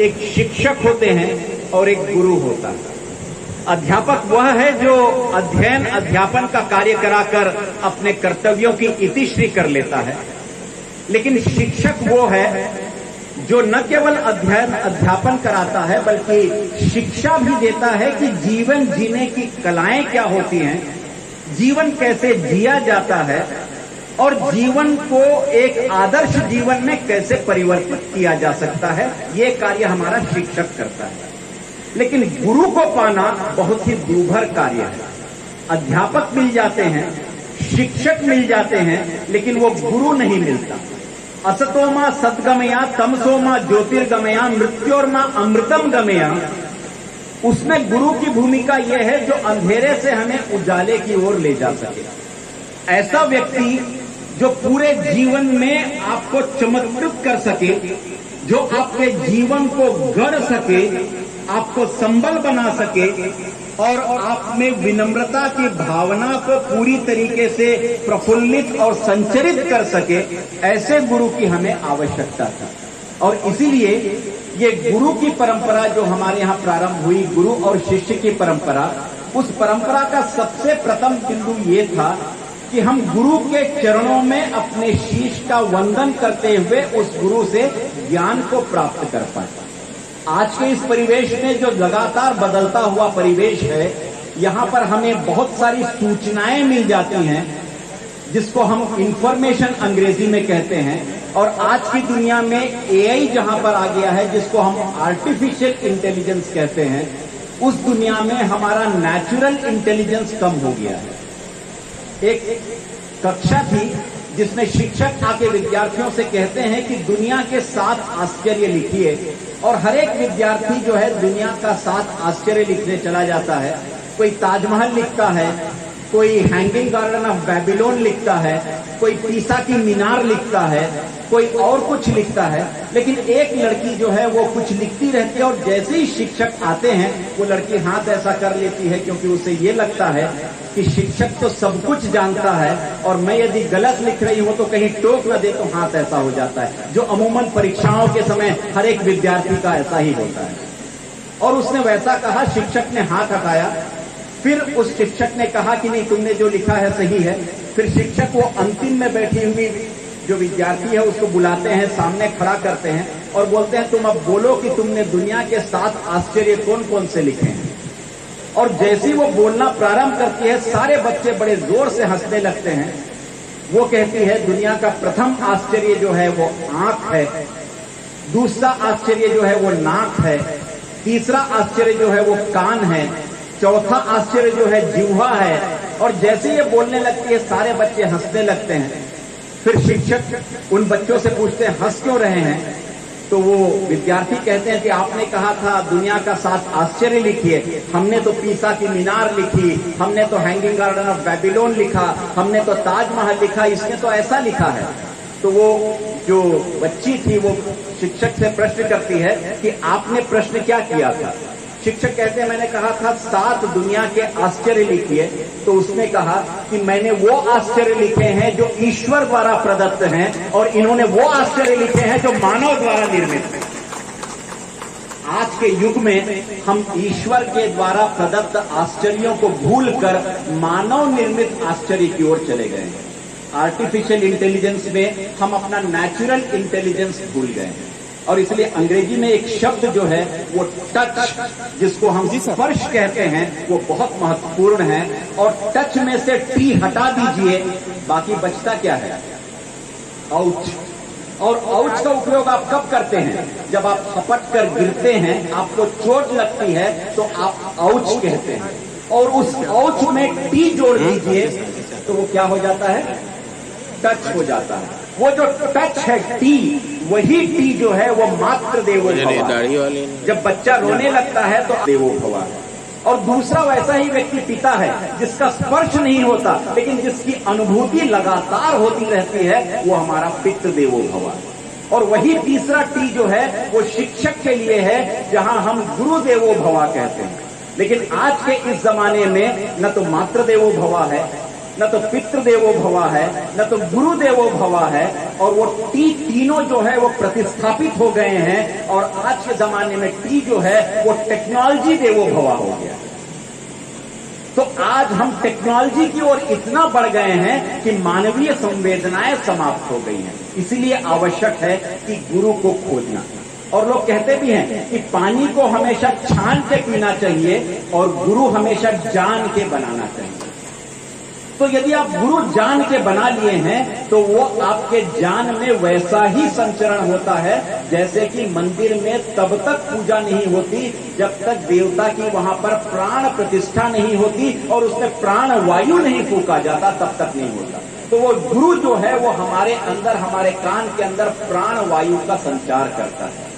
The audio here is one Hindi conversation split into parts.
एक शिक्षक होते हैं और एक गुरु होता है। अध्यापक वह है जो अध्ययन अध्यापन का कार्य कराकर अपने कर्तव्यों की इतिश्री कर लेता है, लेकिन शिक्षक वो है जो न केवल अध्ययन अध्यापन कराता है बल्कि शिक्षा भी देता है कि जीवन जीने की कलाएं क्या होती हैं, जीवन कैसे जिया जाता है और जीवन को एक आदर्श जीवन में कैसे परिवर्तित किया जा सकता है। ये कार्य हमारा शिक्षक करता है। लेकिन गुरु को पाना बहुत ही दूभर कार्य है। अध्यापक मिल जाते हैं, शिक्षक मिल जाते हैं, लेकिन वो गुरु नहीं मिलता। असतोमा सद्गमया तमसोमा ज्योतिर्गमया मृत्योर्मा अमृतम गमया। उसमें गुरु की भूमिका यह है जो अंधेरे से हमें उजाले की ओर ले जा सके। ऐसा व्यक्ति जो पूरे जीवन में आपको चमत्कृत कर सके, जो आपके जीवन को गढ़ सके, आपको संबल बना सके और आप में विनम्रता की भावना को पूरी तरीके से प्रफुल्लित और संचरित कर सके, ऐसे गुरु की हमें आवश्यकता था। और इसीलिए ये गुरु की परंपरा जो हमारे यहाँ प्रारंभ हुई, गुरु और शिष्य की परंपरा, उस परंपरा का सबसे प्रथम बिंदु ये था कि हम गुरु के चरणों में अपने शीश का वंदन करते हुए उस गुरु से ज्ञान को प्राप्त कर पाए। आज के इस परिवेश में जो लगातार बदलता हुआ परिवेश है, यहाँ पर हमें बहुत सारी सूचनाएं मिल जाती हैं जिसको हम इंफॉर्मेशन अंग्रेजी में कहते हैं, और आज की दुनिया में एआई जहां पर आ गया है जिसको हम आर्टिफिशियल इंटेलिजेंस कहते हैं, उस दुनिया में हमारा नेचुरल इंटेलिजेंस कम हो गया है। एक कक्षा थी जिसमें शिक्षक आके विद्यार्थियों से कहते हैं कि दुनिया के 7 आश्चर्य लिखिए, और हर एक विद्यार्थी जो है दुनिया का 7 आश्चर्य लिखने चला जाता है। कोई ताजमहल लिखता है, कोई हैंगिंग गार्डन ऑफ बेबीलोन लिखता है, कोई पीसा की मीनार लिखता है, कोई और कुछ लिखता है। लेकिन एक लड़की जो है वो कुछ लिखती रहती है, और जैसे ही शिक्षक आते हैं वो लड़की हाथ ऐसा कर लेती है, क्योंकि उसे ये लगता है कि शिक्षक तो सब कुछ जानता है और मैं यदि गलत लिख रही हूं तो कहीं टोक न दे, तो हाथ ऐसा हो जाता है, जो अमूमन परीक्षाओं के समय हर एक विद्यार्थी का ऐसा ही होता है। और उसने वैसा कहा, शिक्षक ने हाथ हटाया, फिर उस शिक्षक ने कहा कि नहीं, तुमने जो लिखा है सही है। फिर शिक्षक वो अंतिम में बैठी हुई जो विद्यार्थी है उसको बुलाते हैं, सामने खड़ा करते हैं और बोलते हैं तुम अब बोलो कि तुमने दुनिया के 7 आश्चर्य कौन कौन से लिखे हैं। और जैसे ही वो बोलना प्रारंभ करती है, सारे बच्चे बड़े जोर से हंसने लगते हैं। वो कहती है दुनिया का प्रथम आश्चर्य जो है वो आंख है, दूसरा आश्चर्य जो है वो नाक है, तीसरा आश्चर्य जो है वो कान है, चौथा आश्चर्य जो है जिह्वा है। और जैसे ये बोलने लगती है सारे बच्चे हंसने लगते हैं। फिर शिक्षक उन बच्चों से पूछते हैं हंस क्यों रहे हैं, तो वो विद्यार्थी कहते हैं कि आपने कहा था दुनिया का 7 आश्चर्य लिखिए, हमने तो पीसा की मीनार लिखी, हमने तो हैंगिंग गार्डन ऑफ बेबीलोन लिखा, हमने तो ताजमहल लिखा, इसने तो ऐसा लिखा है। तो वो जो बच्ची थी वो शिक्षक से प्रश्न करती है कि आपने प्रश्न क्या किया था। शिक्षक कहते हैं मैंने कहा था 7 दुनिया के आश्चर्य लिखिए, तो उसने कहा कि मैंने वो आश्चर्य लिखे हैं जो ईश्वर द्वारा प्रदत्त हैं, और इन्होंने वो आश्चर्य लिखे हैं जो मानव द्वारा निर्मित हैं। आज के युग में हम ईश्वर के द्वारा प्रदत्त आश्चर्यों को भूलकर मानव निर्मित आश्चर्य की ओर चले गए हैं। आर्टिफिशियल इंटेलिजेंस में हम अपना नेचुरल इंटेलिजेंस भूल गए हैं। और इसलिए अंग्रेजी में एक शब्द जो है वो टच, जिसको हम स्पर्श कहते हैं, वो बहुत महत्वपूर्ण है। और टच में से टी हटा दीजिए, बाकी बचता क्या है, आउच। और आउच का उपयोग आप कब करते हैं, जब आप झपट कर गिरते हैं, आपको चोट लगती है तो आप आउच कहते हैं। और उस आउच में टी जोड़ दीजिए तो वो क्या हो जाता है, टच हो जाता है। वो जो टच है टी, वही टी जो है वो मात्र देवो भव। जब बच्चा रोने लगता है तो देवो भव। और दूसरा वैसा ही व्यक्ति पिता है जिसका स्पर्श नहीं होता लेकिन जिसकी अनुभूति लगातार होती रहती है, वो हमारा पितृ देवो भव। और वही तीसरा टी जो है वो शिक्षक के लिए है, जहां हम गुरु देवो भव कहते हैं। लेकिन आज के इस जमाने में न तो मातृ देवो भव है, न तो पितृदेवो भवा है, न तो गुरुदेवो भवा है, और वो तीनों जो है वो प्रतिस्थापित हो गए हैं। और आज के जमाने में टी जो है वो टेक्नोलॉजी देवो भवा हो गया। तो आज हम टेक्नोलॉजी की ओर इतना बढ़ गए हैं कि मानवीय संवेदनाएं समाप्त हो गई हैं। इसलिए आवश्यक है कि गुरु को खोजना। और लोग कहते भी हैं कि पानी को हमेशा छान के पीना चाहिए और गुरु हमेशा जान के बनाना चाहिए। तो यदि आप गुरु जान के बना लिए हैं तो वो आपके जान में वैसा ही संचरण होता है जैसे कि मंदिर में तब तक पूजा नहीं होती जब तक देवता की वहां पर प्राण प्रतिष्ठा नहीं होती और उसमें प्राण वायु नहीं फूका जाता, तब तक नहीं होता। तो वो गुरु जो है वो हमारे अंदर, हमारे कान के अंदर प्राण वायु का संचार करता है।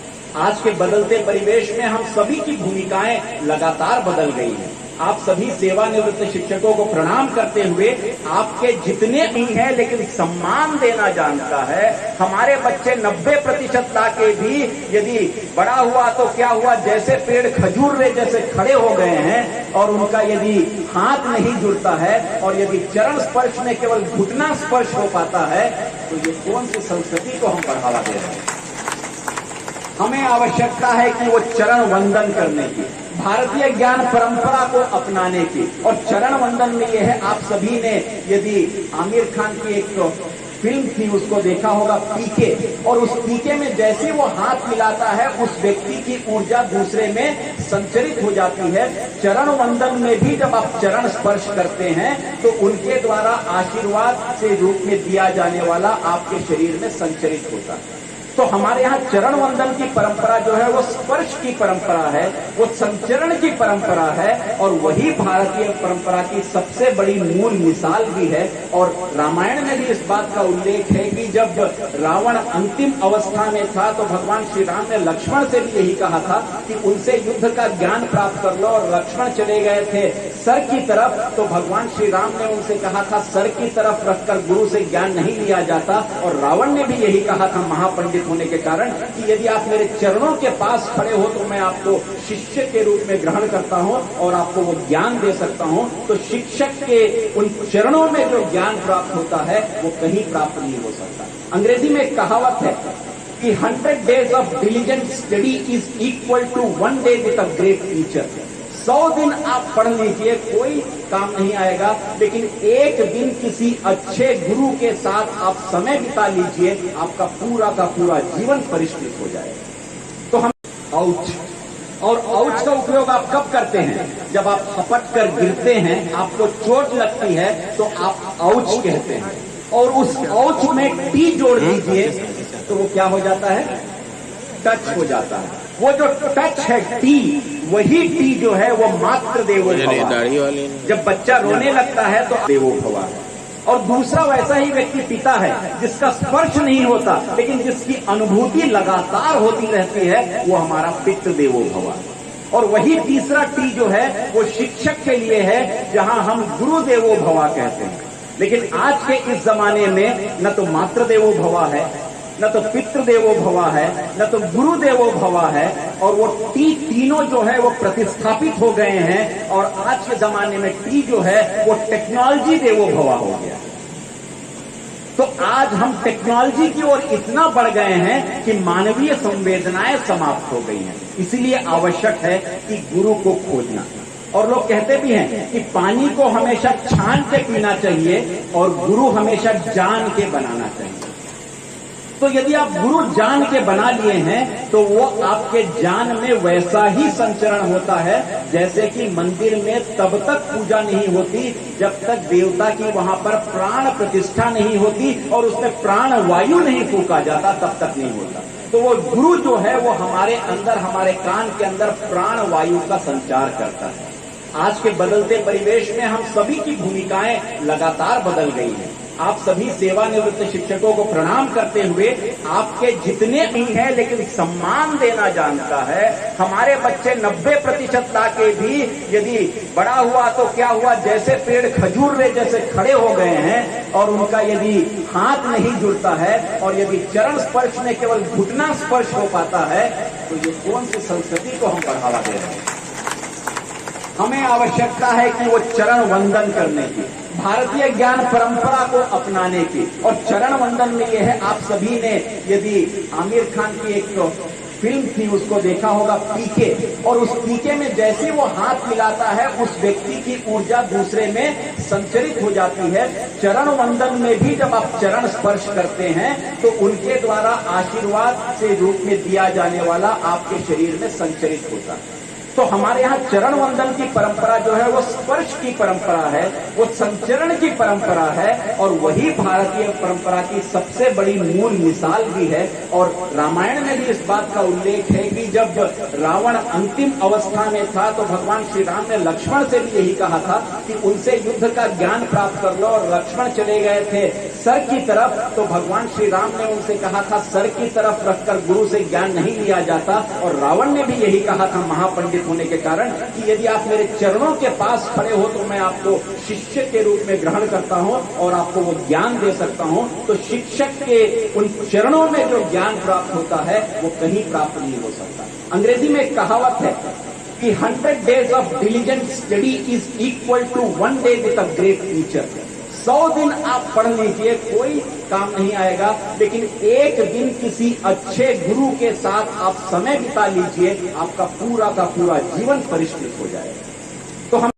आज के बदलते परिवेश में हम सभी की भूमिकाएं लगातार बदल गई हैं। आप सभी सेवानिवृत्त शिक्षकों को प्रणाम करते हुए, आपके जितने भी हैं लेकिन सम्मान देना जानता है। हमारे बच्चे 90% लाके भी यदि बड़ा हुआ तो क्या हुआ, जैसे पेड़ खजूर रे जैसे खड़े हो गए हैं और उनका यदि हाथ नहीं जुड़ता है और यदि चरण स्पर्श में केवल घुटना स्पर्श हो पाता है तो ये कौन सी संस्कृति को हम बढ़ावा दे रहे हैं। हमें आवश्यकता है कि वो चरण वंदन करने की, भारतीय ज्ञान परंपरा को अपनाने की। और चरण वंदन में यह है, आप सभी ने यदि आमिर खान की एक फिल्म थी उसको देखा होगा, पीके, और उस पीके में जैसे वो हाथ मिलाता है उस व्यक्ति की ऊर्जा दूसरे में संचरित हो जाती है। चरण वंदन में भी जब आप चरण स्पर्श करते हैं तो उनके द्वारा आशीर्वाद से रूप में दिया जाने वाला आपके शरीर में संचरित होता है। तो हमारे यहाँ चरण वंदन की परंपरा जो है वो स्पर्श की परंपरा है, वो संचरण की परंपरा है, और वही भारतीय परंपरा की सबसे बड़ी मूल मिसाल भी है। और रामायण में भी इस बात का उल्लेख है कि जब रावण अंतिम अवस्था में था तो भगवान श्री राम ने लक्ष्मण से भी यही कहा था कि उनसे युद्ध का ज्ञान प्राप्त कर लो। और लक्ष्मण चले गए थे सर की तरफ, तो भगवान श्री राम ने उनसे कहा था सर की तरफ रखकर गुरु से ज्ञान नहीं लिया जाता। और रावण ने भी यही कहा था महापंडित होने के कारण कि यदि आप मेरे चरणों के पास खड़े हो तो मैं आपको शिष्य के रूप में ग्रहण करता हूं और आपको वो ज्ञान दे सकता हूं। तो शिक्षक के उन चरणों में जो ज्ञान प्राप्त होता है वो कहीं प्राप्त नहीं हो सकता। अंग्रेजी में एक कहावत है कि 100 days of diligent study is equal to 1 day with a great teacher। 100 दिन आप पढ़ लीजिए कोई काम नहीं आएगा, लेकिन एक दिन किसी अच्छे गुरु के साथ आप समय बिता लीजिए, आपका पूरा का पूरा जीवन परिष्कृत हो जाएगा। तो हम औच, और औच का उपयोग आप कब करते हैं? जब आप हपट कर गिरते हैं, आपको चोट लगती है तो आप औच कहते हैं, और उस औच में टी जोड़ दीजिए तो वो क्या हो जाता है? टच हो जाता है। वो जो टच है टी, वही टी जो है वो मात्र देवो भवा। जब बच्चा रोने लगता है तो देवो भवा है। और दूसरा वैसा ही व्यक्ति पिता है जिसका स्पर्श नहीं होता लेकिन जिसकी अनुभूति लगातार होती रहती है, वो हमारा पितृ देवो भवा। और वही तीसरा टी जो है वो शिक्षक के लिए है, जहां हम गुरु देवो भवा कहते हैं। लेकिन आज के इस जमाने में न तो मातृ देवो भवा है, न तो पितृदेवो भवा है, न तो गुरुदेवो भवा है, और वो तीनों जो है वो प्रतिस्थापित हो गए हैं। और आज के जमाने में टी जो है वो टेक्नोलॉजी देवो भवा हो गया। तो आज हम टेक्नोलॉजी की ओर इतना बढ़ गए हैं कि मानवीय संवेदनाएं समाप्त हो गई हैं। इसलिए आवश्यक है कि गुरु को खोजना। और लोग कहते भी हैं कि पानी को हमेशा छान के पीना चाहिए और गुरु हमेशा जान के बनाना चाहिए। तो यदि आप गुरु जान के बना लिए हैं तो वो आपके जान में वैसा ही संचरण होता है जैसे कि मंदिर में तब तक पूजा नहीं होती जब तक देवता की वहां पर प्राण प्रतिष्ठा नहीं होती और उसमें प्राण वायु नहीं फूका जाता, तब तक नहीं होता। तो वो गुरु जो है वो हमारे अंदर, हमारे कान के अंदर प्राण वायु का संचार करता है। आज के बदलते परिवेश में हम सभी की भूमिकाएं लगातार बदल गई हैं। आप सभी सेवानिवृत्त शिक्षकों को प्रणाम करते हुए, आपके जितने भी हैं लेकिन सम्मान देना जानता है। हमारे बच्चे 90% लाके भी यदि बड़ा हुआ तो क्या हुआ, जैसे पेड़ खजूर रे जैसे खड़े हो गए हैं। और उनका यदि हाथ नहीं जुड़ता है और यदि चरण स्पर्श में केवल घुटना स्पर्श हो पाता है तो ये कौन सी संस्कृति को हम बढ़ावा दे रहे हैं। हमें आवश्यकता है कि वो चरण वंदन करने की, भारतीय ज्ञान परंपरा को अपनाने की। और चरण वंदन में यह है, आप सभी ने यदि आमिर खान की एक फिल्म थी उसको देखा होगा, पीके, और उस पीके में जैसे वो हाथ मिलाता है उस व्यक्ति की ऊर्जा दूसरे में संचरित हो जाती है। चरण वंदन में भी जब आप चरण स्पर्श करते हैं तो उनके द्वारा आशीर्वाद से रूप में दिया जाने वाला आपके शरीर में संचरित होता है। तो हमारे यहाँ चरण वंदन की परंपरा जो है वो स्पर्श की परंपरा है, वो संचरण की परंपरा है, और वही भारतीय परंपरा की सबसे बड़ी मूल मिसाल भी है। और रामायण में भी इस बात का उल्लेख है कि जब रावण अंतिम अवस्था में था तो भगवान श्री राम ने लक्ष्मण से भी यही कहा था कि उनसे युद्ध का ज्ञान प्राप्त कर लो, और लक्ष्मण चले गए थे सर की तरफ, तो भगवान श्री राम ने उनसे कहा था सर की तरफ रखकर गुरु से ज्ञान नहीं लिया जाता। और रावण ने भी यही कहा था महापंडित होने के कारण कि यदि आप मेरे चरणों के पास खड़े हो तो मैं आपको शिष्य के रूप में ग्रहण करता हूं और आपको वो ज्ञान दे सकता हूं। तो शिक्षक के उन चरणों में जो ज्ञान प्राप्त होता है वो कहीं प्राप्त नहीं हो सकता। अंग्रेजी में एक कहावत है कि 100 days of diligent study is equal to 1 day with a great teacher। 100 दिन आप पढ़ लीजिए, कोई काम नहीं आएगा, लेकिन एक दिन किसी अच्छे गुरु के साथ आप समय बिता लीजिए, आपका पूरा का पूरा जीवन परिष्कृत हो जाएगा। तो हम